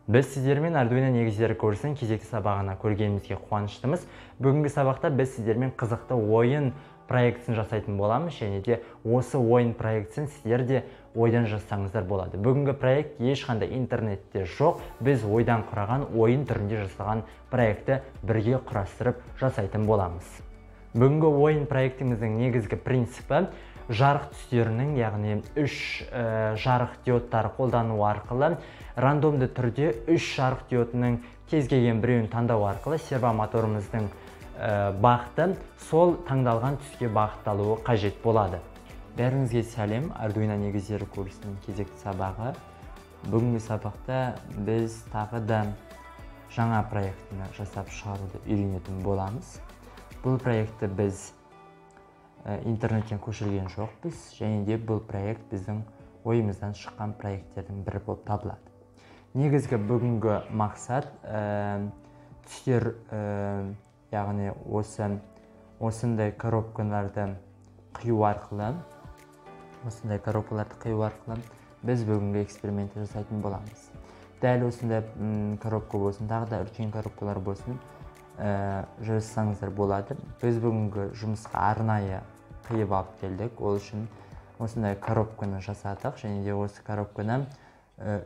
Біз сіздермен Arduino негіздері курсының кезекті сабағына көргенімізге қуаныштымыз. Бүгінгі сабақта біз сіздермен қызықты ойын проектісін жасайтын боламыз, және де осы ойын проектісін сіздер де ойдан жасаңыздар болады. Бүгінгі проект ешқандай интернетте жоқ. Біз ойдан құраған ойын түрінде жасалған проектті бірге құрастырып жасайтын боламыз. Бүгінгі ойын проектіміздің негізгі принципі жарық түстерінің, яғни үш жарық диодтар қолдану арқылы рандомды түрде үш жарық диодының кез келген біреуін таңдау арқылы сервомоторымыздың бағыты сол таңдалған түске бағытталуы қажет болады. Бәріңізге сәлем, Arduino негіздері курсының кезекті сабағы. Бүгінгі сабақта біз тағы да жаңа проектіні жасап шығаруды үйренетін боламыз. Бұл проектті біз интернеттен көшірген жоқпыз, және де бұл проект біздің ойымыздан шыққан проекттердің бірі болып табылады. Негізгі бүгінгі мақсат түстер, яғни осындай коробкаларды қию арқылы біз бүгінгі экспериментті жасайтын боламыз. Дәл осындай коробка болсын, тағы да үлкен коробкалар болсын, жасасаңыздар болады. Біз бүгінгі жұмысқа арнайы қиып алып келдік. Ол үшін осындай коробканы жасадық, және де осы коробканы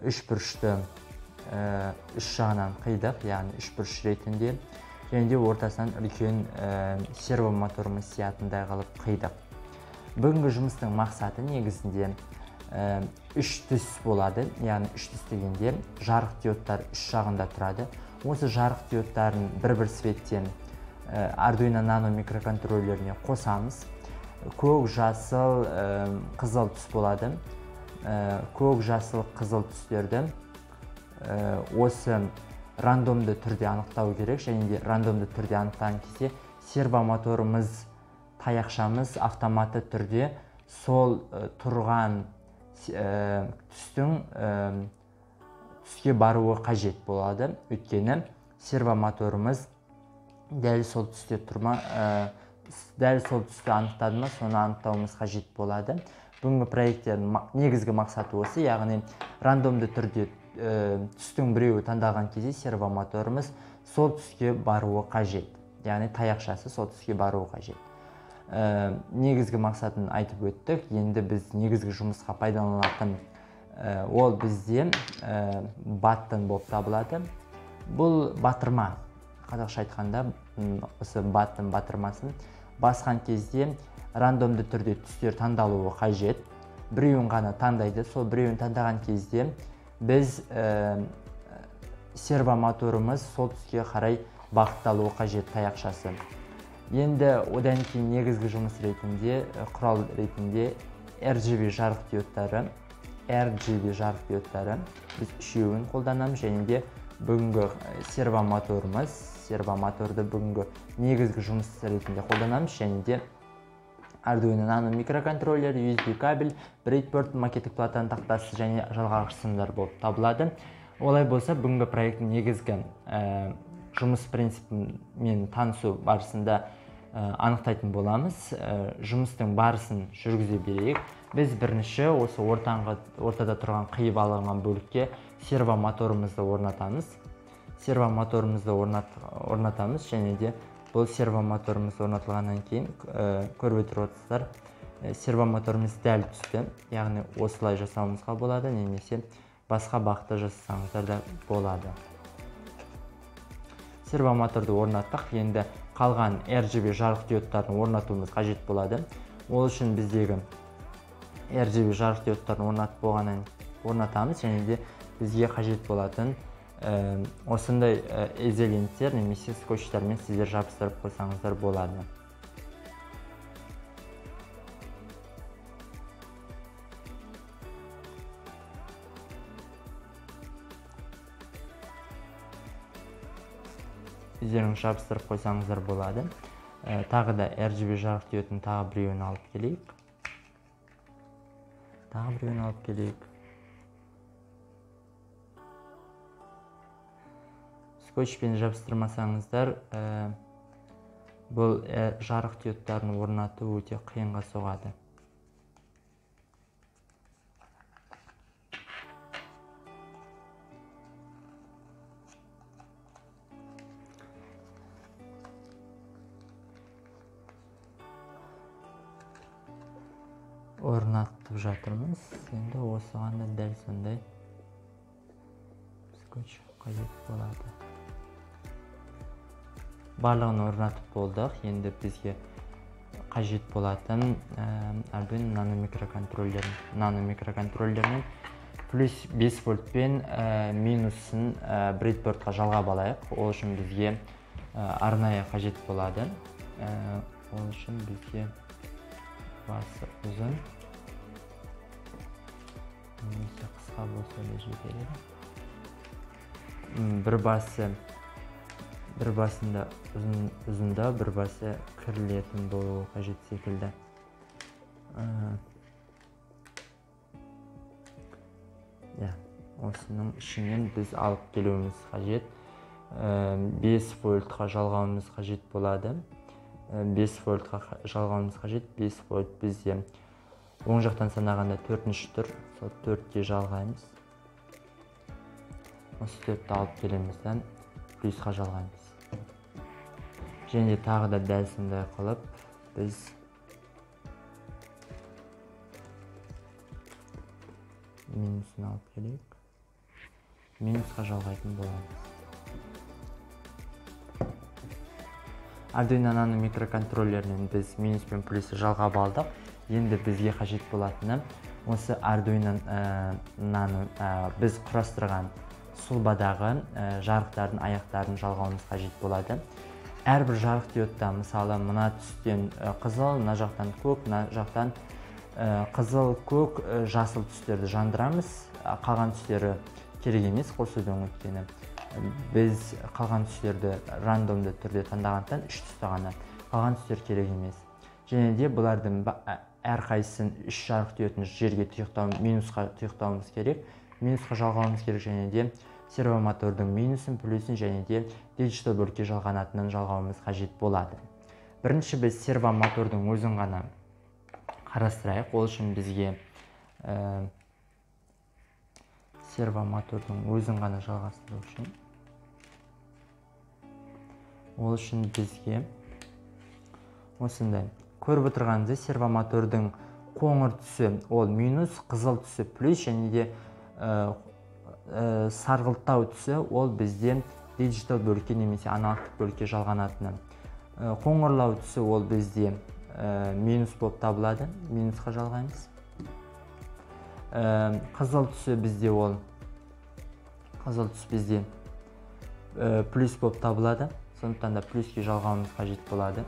үш бұрышты үш жағынан қидық, яғни үш бұрыш ретінде, және де ортасынан үлкен сервомоторымыз сиятындай қылып қидық. Бүгінгі жұмыстың мақсаты негізінде үш түс болады, яғни үш түс дегенде жарық диодтар үш жағында тұрады. Осы жарық диодтарын бір-бір светтен Arduino Nano микроконтроллеріне қосамыз. Көк, жасыл, қызыл түс болады. Көк, жасыл, қызыл түстерді осы рандомды түрде анықтау керек, және де рандомды түрде анықтаған кезде сервомоторымыз, таяқшамыз автоматты түрде сол тұрған түстің түске баруы қажет болады. Өйткені сервомоторымыз дәл сол түсте дәл сол түсті анықтады ма, соны анықтауымыз қажет болады. Бүгінгі проекттердің негізгі мақсаты осы, яғни рандомды түрде түстің біреуі таңдалған кезде сервомоторымыз сол түске баруы қажет, яғни таяқшасы сол түске баруы қажет. Негізгі мақсатын айтып өттік. Енді біз негізгі жұмысқа пайдаланатын ол бізде баттон болып табылады. Бұл батырма, қазақша айтқанда осы баттон батырмасын басқан кезде рандомды түрде түстер таңдалуы қажет. Біреуін ғана таңдайды. Сол біреуін таңдаған кезде біз сервомоторымыз сол түске қарай бағытталуы қажет таяқшасы. Енді одан кейін негізгі жұмыс ретінде, құрал ретінде RGB жарық диодтары біз үшеуін қолданамыз, және де бүгінгі сервомоторды бүгінгі негізгі жұмыс ретінде қолданамыз, және де Arduino Nano микроконтроллер, USB кабель, breadboard, макеттік платаның тақтасы және жалғағыш сымдар болып табылады. Олай болса, бүгінгі проекттің негізгі жұмыс принципімен танысу барысында анықтайтын боламыз. Жұмыстың барысын жүргізе берейік. Біз бірінші осы ортада тұрған қиып алынған бөлікке сервомоторымызды орнатамыз, және де бұл сервомоторымыз орнатылғаннан кейін көріп отырсыздар, сервомоторымыз дәл түсті. Яғни осылай жасауымызға болады, немесе басқа бағытта жасасаңыздар да болады. Сервомоторды орнаттық. Енді қалған RGB жарық диодтарын орнатуымыз қажет болады. Ол үшін біздегі RGB жарық диодтарын орнатамыз, және де бізге қажет болатын осындай изоленттер немесе скотчтармен сіздер жабыстырып қойсаңыздар болады. Өздерің жабыстырып қойсаңыздар болады. Тағы да RGB жарық диодтың тағы біреуін алып келейік. Скотчпен жабыстырмасаңыздар, бұл жарық диодтарын орнату өте қиынға соғады. орнатып жатырмыз. Енді осыған да дәл сондай скотч қажет болады. Барлығын орнатып болдық. Енді бізге қажет болатын Arduino Nano микроконтроллерінің плюс 5 вольтпен минусын брейдбордқа жалғап алайық. Ол үшін бізге арнайы қажет болады. Ол үшін бізге басы ұзын немесе қысқа болса да жетеді. Бір басында ұзында, бір басы кірілетін болуы қажет секілді. Осының ішінен біз алып келуіміз қажет. 5 вольтқа жалғауымыз қажет болады. 5 вольтқа жалғауымыз қажет. 5 вольт бізде оң жақтан санағанда 4-ші тұр. Сол 4-ке жалғаймыз. Осы 4-ті алып келемізден плюсқа жалғаймыз. Және тағы да дәл сондай қылып біз минусын алып келейік. Минусқа жалғайтын боламыз. Arduino Nano микроконтроллерінен біз минус пен плюсі жалғап алдық. Енді бізге қажет болатыны осы Arduino Nano біз құрастырған сұлбадағы жарықтардың аяқтарын жалғауымыз қажет болады. Әрбір жарық диодта, мысалы, мына түстен қызыл, мына жақтан көк, мына жақтан қызыл, көк, жасыл түстерді жандырамыз. Қалған түстері керек емес қосудың өткені. Біз қалған түстерді рандомды түрде таңдағандықтан 3 түсті ғана. Қалған түстер керек емес. Және де бұлардың әрқайсысын 3 жарық диодын жерге минусқа тұйықтауымыз керек. Минусқа жалғауымыз керек, және де сервомотордың минусын, плюсын және де диджитал бөлікке жалғанатынын жалғауымыз қажет болады. Бірінші біз сервомотордың өзін ғана қарастырайық. Ол үшін бізге сервомотордың өзін ғана жалғастыру үшін. Ол үшін бізге осындай көріп отырғанымыздай сервомотордың қоңыр түсі ол минус, қызыл түсі плюс және де сарғылттау түсі ол бізде диджитал бөлікке немесе аналогтық бөлікке жалғанатыны. Қоңырлау түсі ол бізде минус болып табылады. Минусқа жалғаймыз. Қызыл түсі бізде ол плюс болып табылады. Сондықтан да плюске жалғауымыз қажет болады.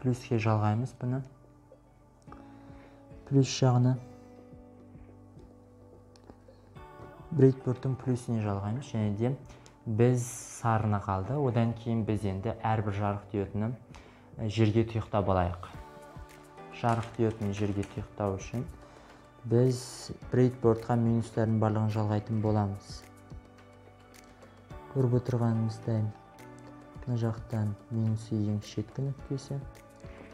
Плюске жалғаймыз бұны. Плюс жағына брейдбордтың плюсіне жалғаймыз, және де біз сарыны қалды. Одан кейін біз енді әрбір жарық диодын жерге тұйықтап алайық. Жарық диодын жерге тұйықтау үшін біз брейдбордқа минустардың барлығын жалғайтын боламыз. Көріп отырғанымыздай мына жақтан минусы ең шеткі нүктесі.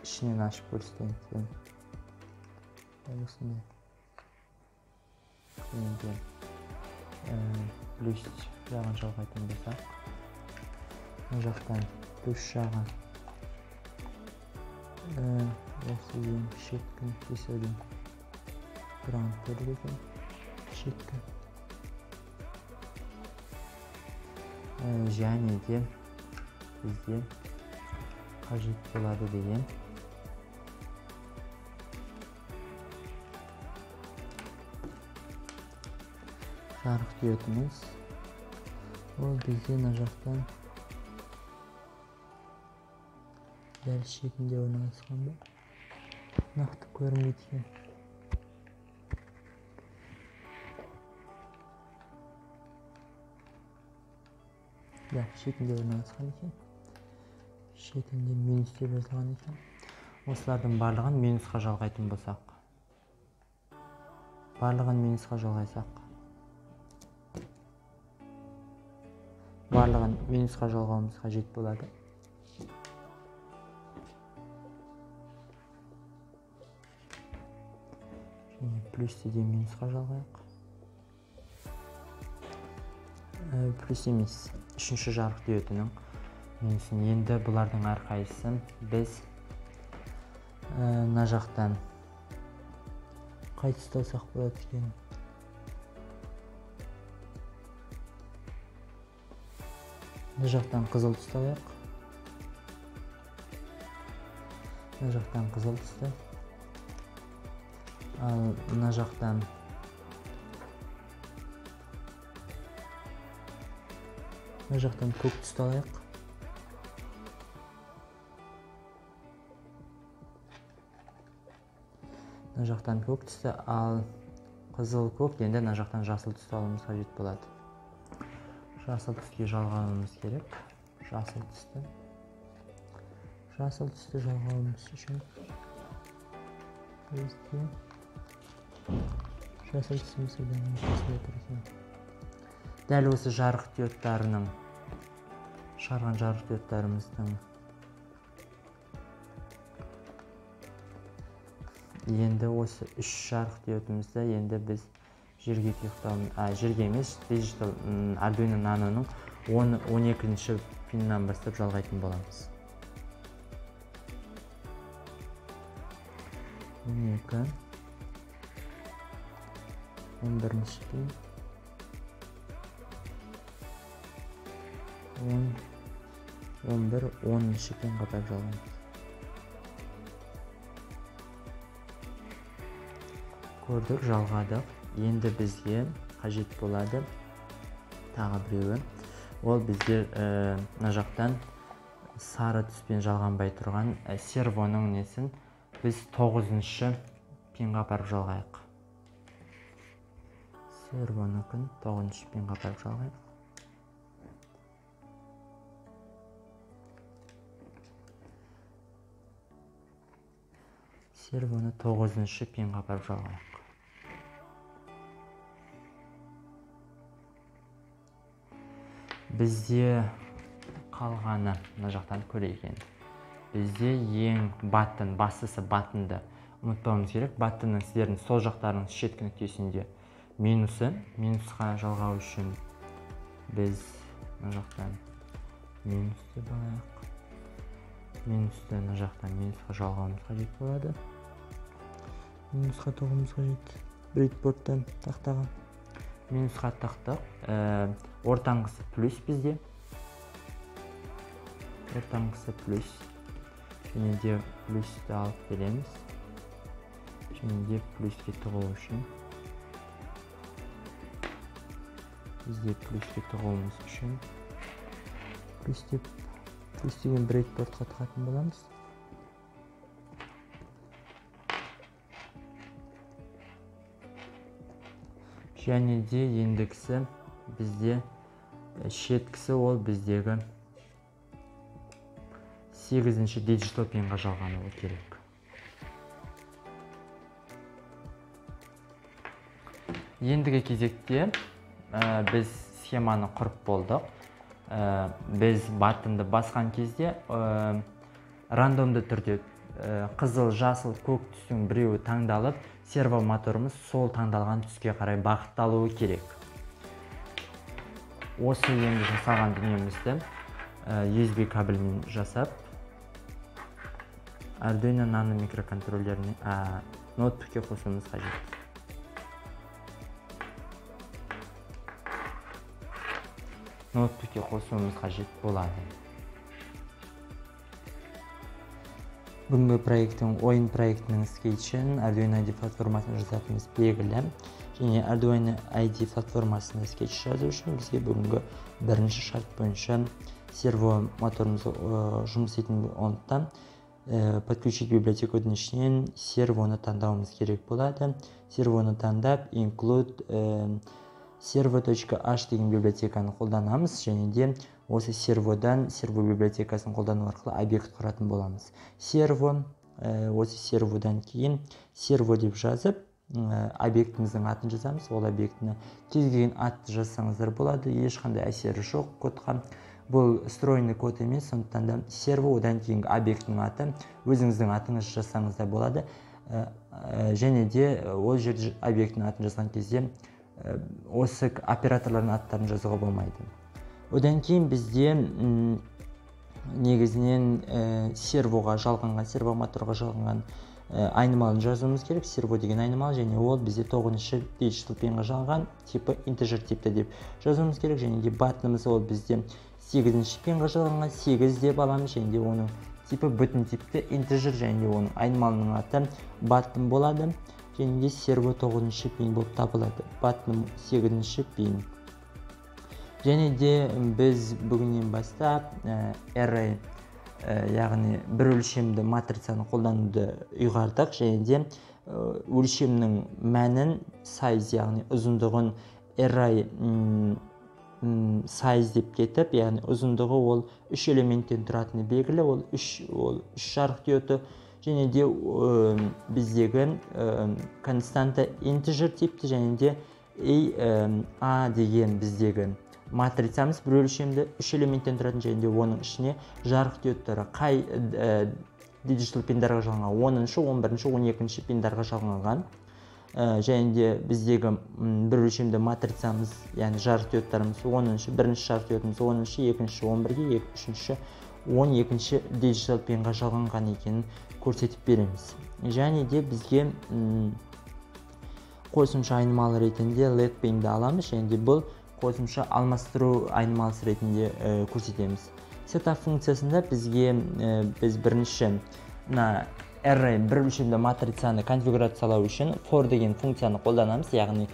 Ішінен ашып көрсетейін. Осындай. Енді плюс жағын жалғайтын болсақ, мына жақтан плюс жағы осы ең шеткі нүктесі деген граунд көріп екен. Шеткі. Және де бізде қажет болады деген жарық диодымыз. Ол бізде мына жақтан дәл шетінде орналасқан ба? Нақты көрінбейді екен. Шетінде орналасқан екен. Шетінде минус деп жазылған екен. Осылардың барлығын минусқа жалғайтын болсақ. Барлығын минусқа жалғайсақ. Барлығын минусқа жалғауымыз қажет болады. плюсті минусқа жалғайық. Плюс емес, үшінші жарық диодының минусын. Енді бұлардың әрқайсысы біз мына жақтан қайта ұстасақ болады екен. Мына жақтан қызыл ұстайық. Мына жақтан қызыл түсті. Ал мына жақтан көк түсті алайық. Мына жақтан көк түсті, ал қызыл көк, енді мына жақтан жасыл түсті алуымыз қажет болады. Жасыл түске жалғауымыз керек. Жасыл түсті жалғауымыз үшін бізде жасыл түсімізді қосылып екен. Дәл осы жарық диодтарының, шығарған жарық диодтарымыздың енді осы үш жарық диодымызды енді біз жерге емес, Digital Arduino Nano'ның 12-ші пиннан бастап жалғайтын боламыз. 12, 11-ші пин, 11, 10-ші пин қатар жалғаймыз. Көрдік, жалғадық. Енді бізге қажет болады тағы біреуі. Ол бізде мына жақтан сары түспен жалғанбай тұрған сервоның несін біз 9-ші пинға апарып жалғайық. Сервоныкын 9-ші пинға апарып жалғайық. Сервоны 9-ші пинға апарып жалғайық. Бізде қалғаны мына жақтан көрейік енді. Бізде ең бастысы баттынды ұмытпауымыз керек. Баттынның сіздердің сол жақтарының шеткі нүктесінде минусқа жалғау үшін біз мына жақтан минус деп алайық. Минусты мына жақтан минусқа жалғауымыз қажет болады. Минусқа тоғымыз қажет. Брейдбордтан тақтаға минусқа тақтық. Ортаңғысы плюс бізде. Ортаңғысы плюс. Және де плюсті алып береміз. Және де плюске тығу үшін. Бізде плюске тығуымыз үшін. Плюс деген брейдбордқа тығатын боламыз. Және де ендікісі бізде шеткісі ол біздегі 8-ші Digital пинға жалғануы керек. Ендігі кезекте біз схеманы құрып болдық. Біз баттынды басқан кезде рандомды түрде қызыл, жасыл, көк түстің біреуі таңдалып, серво моторымыз сол таңдалған түске қарай бағытталуы керек. Осы енді жасаған дүниемізді USB кабелмен жасап, Arduino Nano микроконтроллеріне ноутбукке қосуымыз қажет. Ноутбукке қосуымыз қажет болады. Бүгінгі ойын проектінің скетчін Arduino IDE платформасына жазатынымыз белгілі. Және Arduino IDE платформасына скетч жазу үшін бізге бүгінгі бірінші шарт бойынша серво моторымыз жұмыс ететін болғандықтан подключить библиотеканың ішінен сервоны таңдауымыз керек болады. Сервоны таңдап include servo.h деген библиотеканы қолданамыз, және де осы серводан серво библиотекасын қолдану арқылы объект құратын боламыз. Осы серводан кейін серво деп жазып, объектіміздің атын жазамыз. Ол объектіні кез келген атты жазсаңыздар болады, ешқандай әсері жоқ кодқа. Бұл встроенный код емес, сондықтан да серво, одан кейінгі объектінің аты өзіңіздің атыңыз жазсаңыздар болады. және де ол жерде объекттің атын жазған кезде осы операторлардың аттарын жазуға болмайды. Одан кейін бізде негізінен сервоға жалғанған, серво моторға жалғанған айнымалын жазуымыз керек. Серво деген айнымал, және ол бізде 9-шы digital pinға жалған типі integer типті деп жазуымыз керек. Және де баттымыз ол бізде 8-ші пинға жалғанған, 8 деп аламыз, және де оның типі бүтін типті integer, және де оның айнымалының аты баттым болады. Және де серво 9-ші пин болып табылады. Баттым 8-ші пин. Және де біз бүгіннен бастап array, яғни бір өлшемді матрицаны қолдануды ұйғардық. Және де өлшемнің мәнін size, яғни ұзындығын array size деп кетіп, яғни ұзындығы ол 3 элементтен тұратыны белгілі, ол 3 жарық диоды. Және де біздегі константа integer типті, және де a деген біздегі матрицамыз бір өлшемді 3 элементтен тұратын, және де оның ішіне жарық диодтары қай digital пиндарға жалғанған, 10-шы, 11-шы, 12-ші пиндарға жалғанған. Және де біздегі бір өлшемді матрицамыз, яғни жарық диодтарымыз 10-шы, бірінші жарық диодымыз 10-шы, 2-ші 11-ге, 3-ші 12-ші digital пинға жалғанған екенін көрсетіп береміз. Және де бізге қосымша айнымалы ретінде let пинді аламыз, және де бұл қосымша алмастыру айнымалысы ретінде көрсетеміз. Setup функциясында бізге біз бірінші array бір өлшемді матрицаны конфигурациялау үшін for деген функцияны қолданамыз. Яғни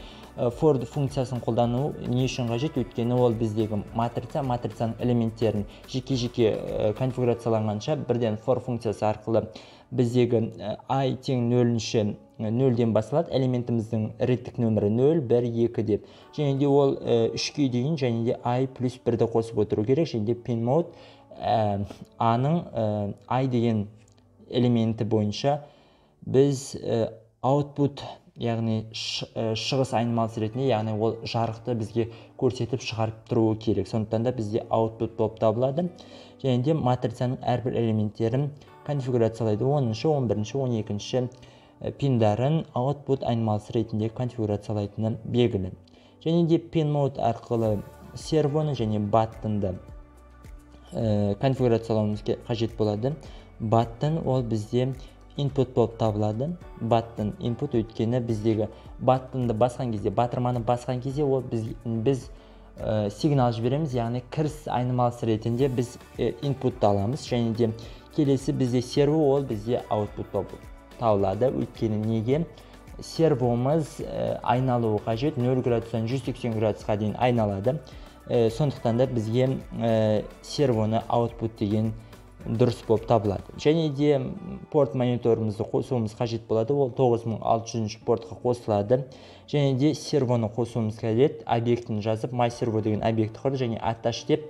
for функциясын қолдану не үшін қажет? Өйткені ол біздегі матрицаның элементтерін жеке-жеке конфигурацияланғанша бірден for функциясы арқылы біздегі i тең 0-ден басталады. Элементіміздің реттік нөмірі 0, 1, 2 деп. Және де ол 3-ге дейін, және де i плюс 1-ді қосып отыру керек. және де pin mode a-ның i деген элементі бойынша біз output, яғни шығыс айнымалысы ретінде, яғни ол жарықты бізге көрсетіп шығарып тұруы керек. Сондықтан да бізде output болып табылады. Және де матрицаның әрбір элементтерін конфигурациялайды. 10-шы, 11-шы, 12-ші пиндарын output айнымалысы ретінде конфигурациялайтыны белгілі. Және де pin mode арқылы сервоны және баттынды конфигурациялауымыз қажет болады. Баттын ол бізде input болып табылады. Баттын input, өйткені біздегі баттынды басқан кезде, батырманы басқан кезде ол біз сигнал жібереміз, яғни кіріс айнымалысы ретінде біз input аламыз. Және де келесі бізде серво, ол бізде output болып табылады. Өйткені неге? Сервомыз айналуы қажет, 0 градустан 180 градусқа дейін айналады. Сондықтан да бізге сервоны output деген дұрыс болып табылады. Және де порт мониторымызды қосуымыз қажет болады. Ол 9600 портқа қосылады. Және де сервоны қосуымыз қажет. Объектін жазып, myServo деген объекті құрды, және attach деп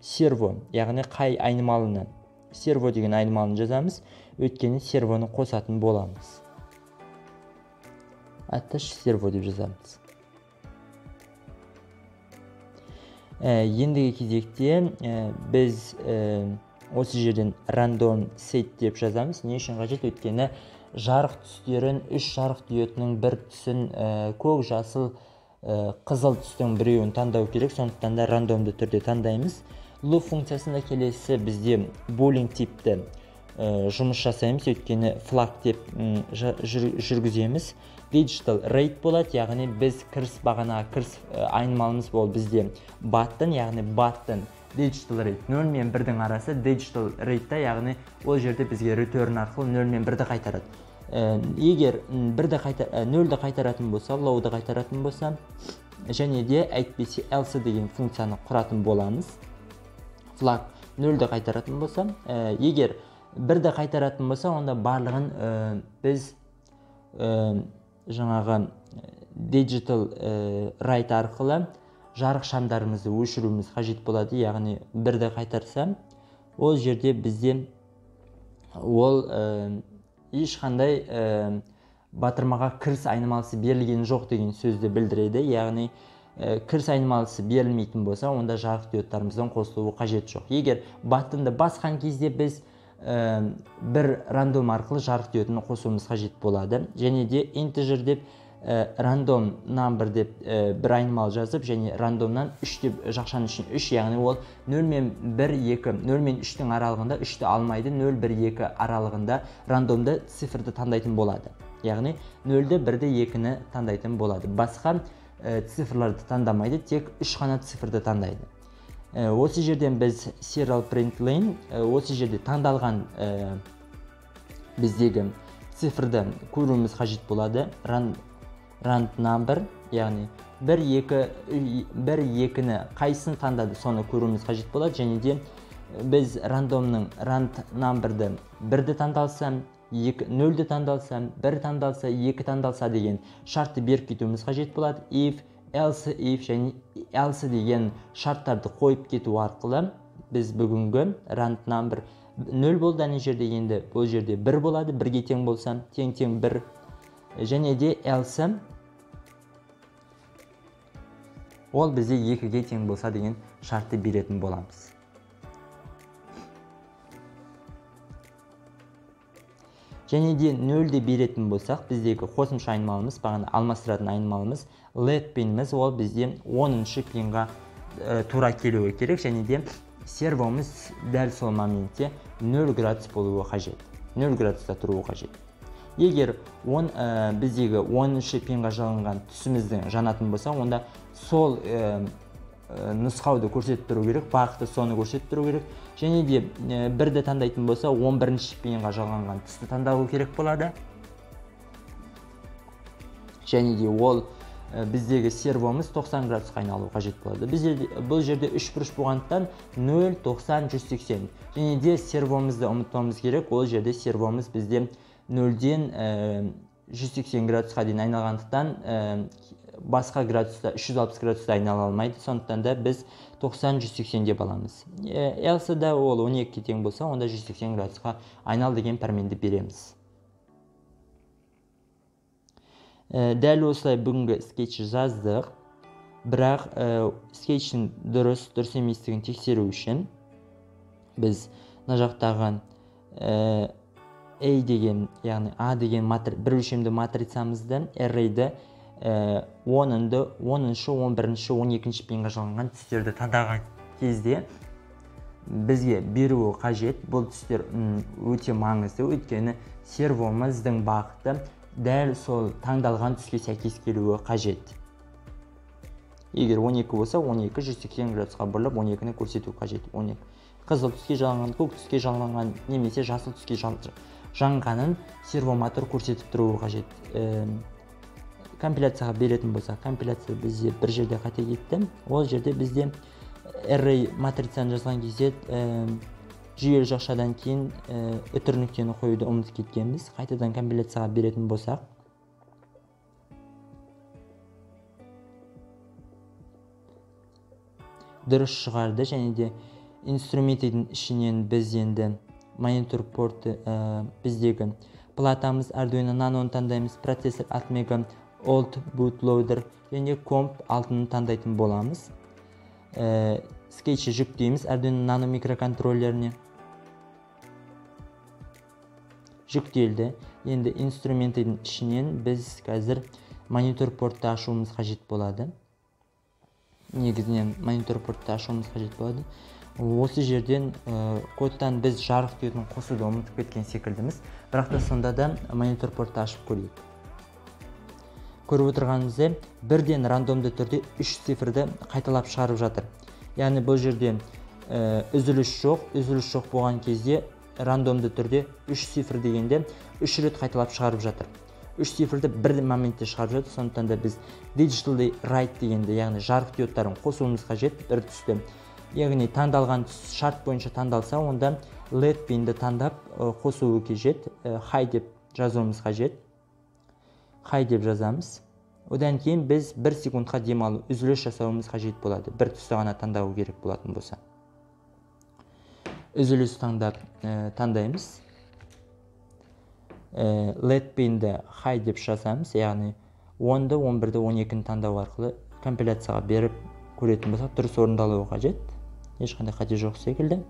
серво, яғни қай айнымалыны, серво деген айнымалыны жазамыз. Өйткені сервоны қосатын боламыз. Attach серво деп жазамыз. Ендігі кезекте біз осы жерден random set деп жазамыз. Не үшін қажет? Өйткені жарық түстерін, 3 жарық диодының бір түсін көк, жасыл, қызыл түстің біреуін таңдау керек. Сондықтан да рандомды түрде таңдаймыз. Loop функциясында келесі бізде boolean типті жұмыс жасаймыз. Өйткені flag деп жүргіземіз. Digital rate болады, яғни біз кіріс бағана, кіріс айнымалымыз бол бізде баттын, яғни баттын digital rate 0 мен 1-дің арасы digital rate-та, яғни ол жерде бізге return арқылы 0 мен 1-ді қайтарады. Егер 0-ді қайтаратын болса, low-ды қайтаратын болса, және де әйтпесе else деген функцияны құратын боламыз. Flag 0-ді қайтаратын болса, егер 1-ді қайтаратын болса, онда барлығын біз жаңағы digital rate арқылы жарық шамдарымызды өшіруіміз қажет болады. Яғни 1-ді қайтарса, ол жерде бізде ол ешқандай батырмаға кіріс айнымалысы берілген жоқ деген сөзді білдіреді. Яғни кіріс айнымалысы берілмейтін болса, онда жарық диодтарымыздан қосылуы қажет жоқ. Егер баттынды басқан кезде біз бір рандом арқылы жарық диодын қосуымыз қажет болады. Және де integer деп random number деп бір айнымалы жазып, және рандомнан 3 деп жақшаның үшін 3, яғни ол 0 мен 1, 2, 0 мен 3-тің аралығында 3-ті алмайды, 0, 1, 2 аралығында рандомды цифрды таңдайтын болады. Яғни 0-ді, 1-ді, 2-ні таңдайтын болады. Басқа цифрларды таңдамайды, тек 3 қана цифрды таңдайды. Осы жерден біз serial print lane, осы жерде таңдалған біздегі цифрды көруіміз қажет болады. Rand number, яғни 1, 2-ні қайсысын таңдады, соны көруіміз қажет болады. Және де біз рандомның rand number'ды 1-ді таңдалса, 0-ді таңдалса, 1 таңдалса, 2 таңдалса деген шартты беріп кетуіміз қажет болады. If, else, if және else деген шарттарды қойып кету арқылы біз бүгінгі rand number 0 болды, әне жерде енді бұл жерде 1 болады, 1-ге тең болса, тең 1, және де else ол бізде 2-ге тең болса деген шартты беретін боламыз. Және де 0-ді беретін болсақ, біздегі қосымша айнымалымыз, бағана алмастыратын айнымалымыз let пиніміз, ол бізде 10-шы пинға тура келуі керек, және де сервомыз дәл сол моментте 0 градус болуы қажет. 0 градуста тұруы қажет. Егер біздегі 10-шы пинға жалынған түсіміздің жанатын болса, онда сол нұсқауды көрсетіп тұру керек, бағықты соны көрсетіп тұру керек. Және де 1-ді таңдайтын болса, 11-ші пинға жалғанған түсті таңдауы керек болады. Және де ол біздегі сервомыз 90 градусқа айналу қажет болады. Бұл жерде 3 бұрыш болғандықтан 0, 90, 180. Және де сервомызды ұмытпауымыз керек. Ол жерде сервомыз бізде 0-ден 180 градусқа дейін айналғандықтан басқа градуста 360 градуста айнала алмайды. Сондықтан да біз 90-180 деп аламыз. Else да ол 12-ге тең болса, онда 180 градусқа айнал деген пәрменді береміз. Дәл осылай бүгінгі скетч жаздық. Бірақ скетчтің дұрыс еместігін тексеру үшін біз мына жақтағы A деген, яғни A деген бір өлшемді матрицамызды, array'ді 10-шы, 11-ші, 12-ші пинға жалғанған түстерді таңдаған кезде бізге беруі қажет. Бұл түстер өте маңызды, өйткені сервомыздың бағыты дәл сол таңдалған түске сәйкес келуі қажет. Егер 12 болса, 12 180 градусқа бұрылып 12-ні көрсету қажет. 12 қызыл түске жалғанған, көк түске жалғанған немесе жасыл түске жанғанын сервомотор көрсетіп тұруы қажет. Компиляцияға беретін болса, компиляция бізде бір жерде қате кетті. Ол жерде бізде array матрицаны жазған кезде жүйелі жақшадан кейін үтір нүктені қоюды ұмытып кеткенбіз. Қайтадан компиляцияға беретін болсақ, дұрыс шығарды. Және де инструменттердің ішінен біз енді монитор порты, біздегі платамыз Arduino Nano'ны таңдаймыз, процессор Atmega Old Bootloader және комп алтынын таңдайтын боламыз. Скетчі жүктейміз Arduino Nano микроконтроллеріне. Жүктелді. Енді инструменттердің ішінен біз қазір монитор портты ашуымыз қажет болады. Негізінен монитор портты ашуымыз қажет болады. Осы жерден кодтан біз жарық диодын қосуды ұмытып кеткен секілдіміз. Бірақ та сонда да монитор портты ашып көрейік. Көріп отырғанымызда бірден рандомды түрде 3 цифрды қайталап шығарып жатыр. Яғни бұл жерде үзіліс жоқ болған кезде рандомды түрде 3 цифр дегенде 3 рет қайталап шығарып жатыр. 3 цифрді бір моментте шығарып жатыр. Сондықтан да біз digitally write дегенде, яғни жарық диодтарын қосуымыз қажет бір түсті. Яғни таңдалған түс шарт бойынша таңдалса, онда LED пинді таңдап қосуы қажет. High деп жазуымыз қажет. High деп жазамыз. Одан кейін біз 1 секундқа демалу, үзіліс жасауымыз қажет болады. Бір түсті ғана таңдау керек болатын болса. Үзіліс таңдаймыз. LED пинді High деп жазамыз. Яғни 10-ды, 11-ді, 12-ні таңдау арқылы компиляцияға беріп көретін болсақ, дұрыс орындалуы қажет. Ешқандай қате жоқ секілді.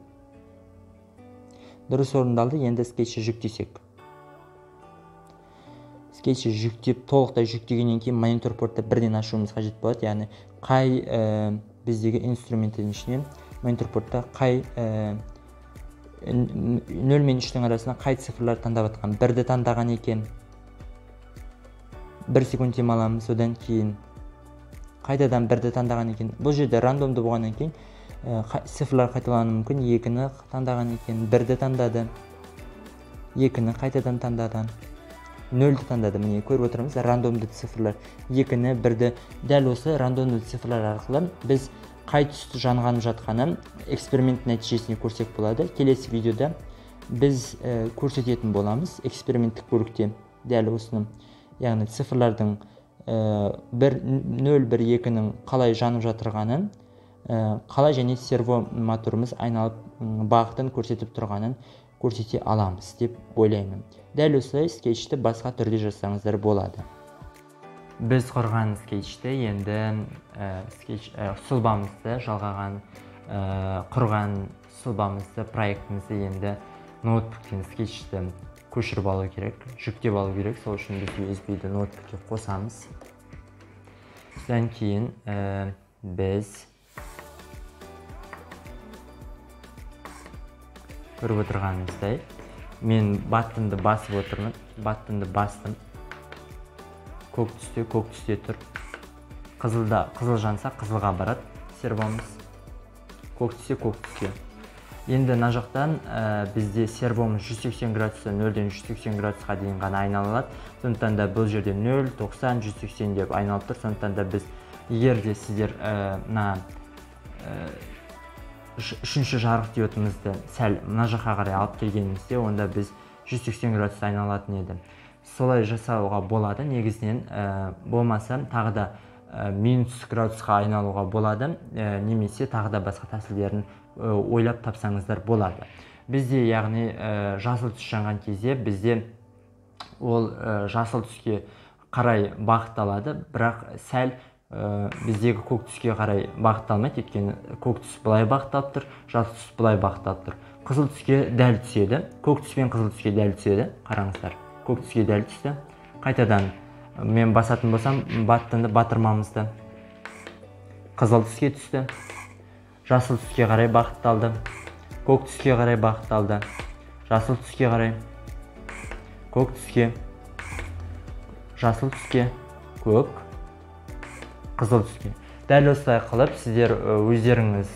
Дұрыс орындалды. Енді скетчті жүктесек. Скетчті жүктеп, толықтай жүктегеннен кейін монитор портты бірден ашуымыз қажет болады. Яғни қай біздегі инструменттердің ішінен монитор портта қай 0 мен 3-тің арасында қай цифрлар таңдап атқан. 1-ді таңдаған екен. 1 секунд демаламыз, одан кейін қайтадан 1-ді таңдаған екен. Бұл жерде рандомды болғаннан кейін цифрлар қайталануы мүмкін. 2-ні таңдаған екен, 1-ді таңдады, 2-ні қайтадан таңдады, 0-ді таңдады. Міне көріп отырмыз, рандомды цифрлар 2-ні, 1-ді. Дәл осы рандомды цифрлар арқылы біз қай түсті жанғанып жатқанын эксперимент нәтижесіне көрсек болады. Келесі видеода біз көрсететін боламыз эксперименттік бөлікте дәл осыны. Яғни цифрлардың 0, 1, 2-нің қалай жанып жатырғанын, қалай және серво моторымыз айналып бағытын көрсетіп тұрғанын көрсете аламыз деп ойлаймын. Дәл осылай скетчті басқа түрде жасаңыздар болады. Біз құрған скетчті енді сұлбамызды жалғаған, құрған сұлбамызды, проектімізді енді ноутбуктен скетчті көшіріп алу керек, жүктеп алу керек. Сол үшін біз USB-ді ноутбукке қосамыз. Содан кейін біз көріп отырғанымыздай мен баттынды басып отырмын. Баттынды бастым. Көк түсте тұр. Қызыл жанса қызылға барады сервомыз. Көк түсте. Енді мына жақтан бізде сервомыз 180 градустан 0-ден 180 градусқа дейін ғана айналады. Сондықтан да бұл жерде 0, 90, 180 деп айналып тұр. Сондықтан да біз егер де сіздер үшінші жарық диодымызды сәл мына жаққа қарай алып келгенімізде, онда біз 180 градус айналатын еді. Солай жасауға болады негізінен. Болмаса тағы да минус градусқа айналуға болады, немесе тағы да басқа тәсілдерін ойлап тапсаңыздар болады. Бізде яғни жасыл түс жанған кезде бізде ол жасыл түске қарай бағытталады, бірақ сәл біздегі көк түске қарай бағытталмайды. Өйткені көк түс былай бағытталып тұр, жасыл түс былай бағытталып тұр. Қызыл түске дәл түседі, көк түс пен қызыл түске дәл түседі. Қараңыздар, көк түске дәл түсті. Қайтадан мен басатын болсам, баттынды батырмамызды қызыл түске түсті. Жасыл түске қарай бағытталды, көк түске қарай бағытталды, жасыл түске қарай, көк түске, жасыл түске, көк, қызыл түске. Дәл осылай қылып сіздер өздеріңіз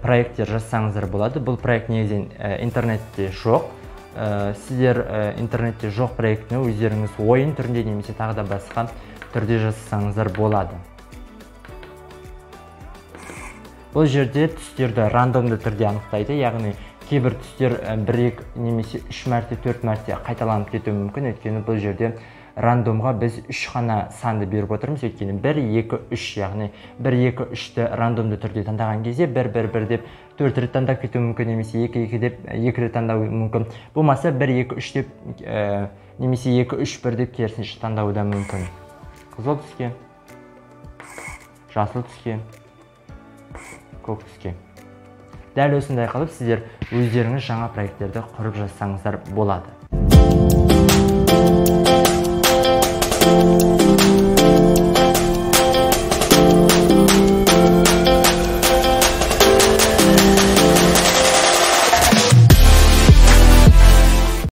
проекттер жазсаңыздар болады. Бұл проект негізінен интернетте жоқ. Сіздер интернетте жоқ проектіні өздеріңіз ойын түрінде немесе тағы да басқа түрде жасасаңыздар болады. Бұл жерде түстерді рандомды түрде анықтайды, яғни кейбір түстер 1-2 немесе 3 мәрте, 4 мәрте қайталанып кетуі мүмкін. Өйткені бұл жерде рандомға біз 3 қана санды беріп отырмыз. Өйткені 1, 2, 3, яғни 1, 2, 3-ті рандомды түрде таңдаған кезде 1, 1, 1 деп 4 рет таңдап кетуі мүмкін, немесе 2, 2 деп 2 рет таңдауы мүмкін. Болмаса 1, 2, 3 деп немесе 2, 3, 1 деп керісінше таңдауы да мүмкін. Қызыл түске, жасыл түске, көк түске. Дәл осындай қылып сіздер өздеріңіз жаңа проекттерді құрып жазсаңыздар болады.